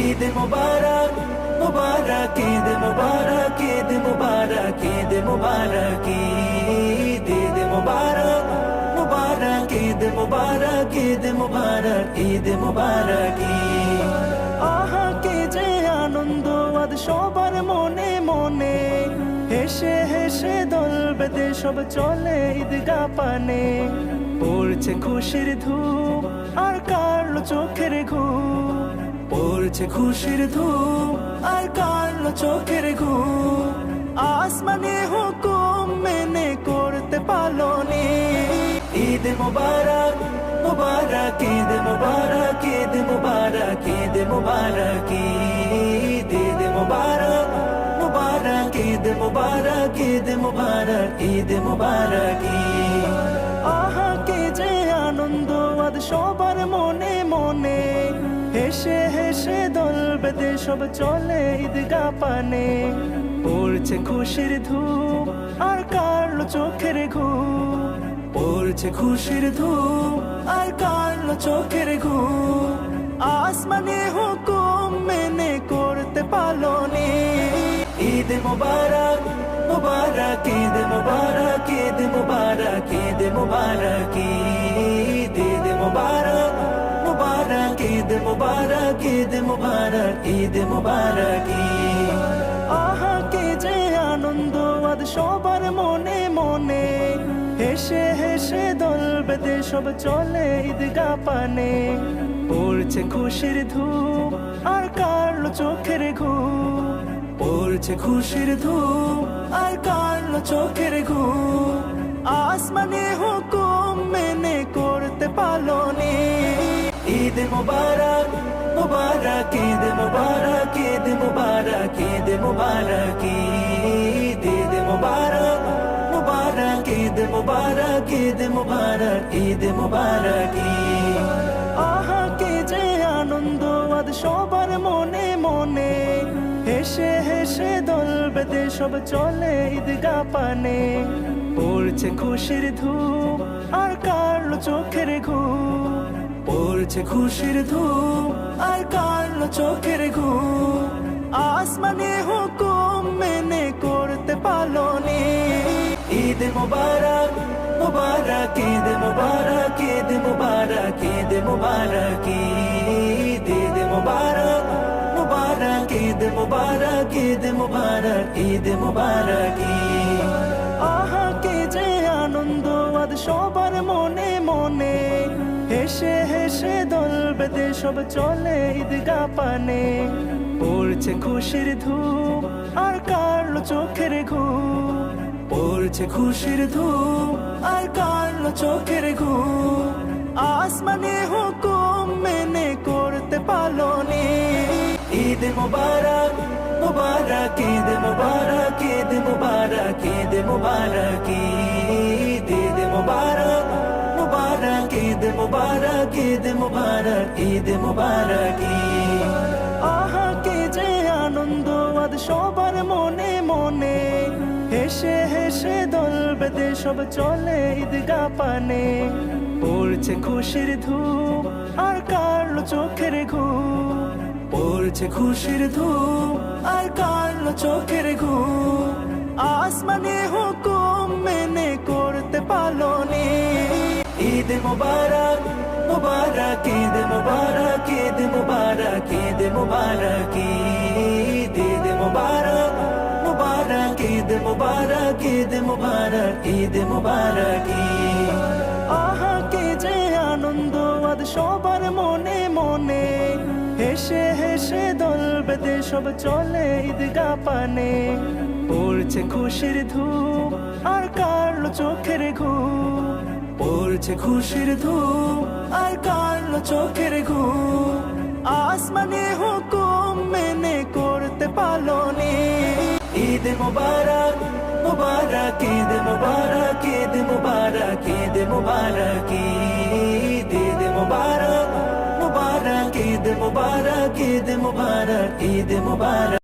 ঈদ মুবারক মুবারক ঈদ মুবারক ঈদ মুবারক ঈদ মুবারক ঈদ মুবারক মুবারক ঈদ মুবারক ঈদ মুবারক ঈদ মুবারক আহা কে যে আনন্দ আজ সবার মনে মনে, হেসে হেসে দল বেঁধে সব চলে ঈদগাহ পানে। পড়ছে খুশির ধূপ আর কারলো চোখের ঘুম, পড়ছে খুশির ধূপ আর কারলো চোখের ঘুম। আসমানে হুকুম মেনে করতে পালনে। ঈদ মুবারক মুবারক ঈদ মুবারক ঈদ মুবারক ঈদ মুবারক ঈদ মুবারক মুবারক ঈদ মুবারক ঈদ মুবারক ঈদ মুবারক আহা কে যে আনন্দ আজ সবার মনে মনে, হেসে হেসে দল বেঁধে সব চলে ঈদগাহ পানে। পড়ছে খুশির ধূপ আর কারলো চোখের ঘুম, পড়ছে খুশির ধূপ আর কারলো চোখের ঘুম। আসমানে হুকুম মেনে করতে পালনে। ঈদ মুবারক মুবারক ঈদ মুবারক ঈদ মুবারক ঈদ মুবারক ঈদ মুবারক মুবারক ঈদ মুবারক ঈদ মুবারক ঈদ মুবারক আহা কে যে আনন্দ আজ সবার মনে মনে, হেসে হেসে দল বেঁধে সব চলে ঈদগাহ পানে। পড়ছে খুশির ধূপ আর কারলো চোখের ঘুম, পড়ছে খুশির ধূপ আর কারলো চোখের ঘুম। আসমানে হুকুম মেনে করতে পালনে। ঈদ মুবারক মুবারক ঈদ মুবারক ঈদ মুবারক ঈদ মুবারক ঈদ মুবারক মুবারক ঈদ মুবারক ঈদ মুবারক ঈদ মুবারক আহা কে যে আনন্দ আজ সবার মনে মনে, হেসে হেসে দল বেঁধে সব চলে ঈদগাহ পানে। পড়ছে খুশির ধূপ আর কারলো চোখের ঘুম, পড়ছে খুশির ধূপ আর কারলো চোখের ঘুম। আসমানে হুকুম মেনে করতে পালনে। ঈদ মুবারক মুবারক ঈদ মুবারক ঈদ মুবারক ঈদ মুবারক ঈদ মুবারক মুবারক ঈদ মুবারক ঈদ মুবারক ঈদ মুবারক আহা কে যে আনন্দ আজ সবার মনে মনে, হেসে হেসে দল বেঁধে সব চলে ঈদগাহ পানে। পড়ছে খুশির ধূপ আর কারলো চোখের ঘুম, পড়ছে খুশির ধূপ আর কারলো চোখের ঘুম। আসমানে হুকুম মেনে করতে পালনে। ঈদ মুবারক মুবারক ঈদ মুবারক ঈদ মুবারক ঈদ মুবারক ঈদ মুবারক মুবারক ঈদ মুবারক ঈদ মুবারক ঈদ মুবারক আহা কে যে আনন্দ আজ সবার মনে মনে, হেসে হেসে দল বেঁধে সব চলে ঈদগাহ পানে। পড়ছে খুশির ধূপ আর কারলো চোখের ঘুম, পড়ছে খুশির ধূপ আর কারলো চোখের ঘুম। আসমানে হুকুম মেনে করতে পালনে। ঈদ মুবারক মুবারক ঈদ মুবারক ঈদ মুবারক ঈদ মুবারক ঈদ মুবারক মুবারক ঈদ মুবারক ঈদ মুবারক ঈদ মুবারক আহা কে যে আনন্দ আজ সবার মনে মনে, হেসে হেসে দল বেঁধে সব চলে ঈদগাহ পানে। পড়ছে খুশির ধূপ আর কারলো চোখের ঘুম, পড়ছে খুশির ধূপ আর কারলো চোখের ঘুম। আসমানে হুকুম মেনে করতে পালনে। ঈদ মুবারক মুবারক ঈদ মুবারক ঈদ মুবারক ঈদ মুবারক ঈদ মুবারক মুবারক ঈদ মুবারক ঈদ মুবারক ঈদ মুবারক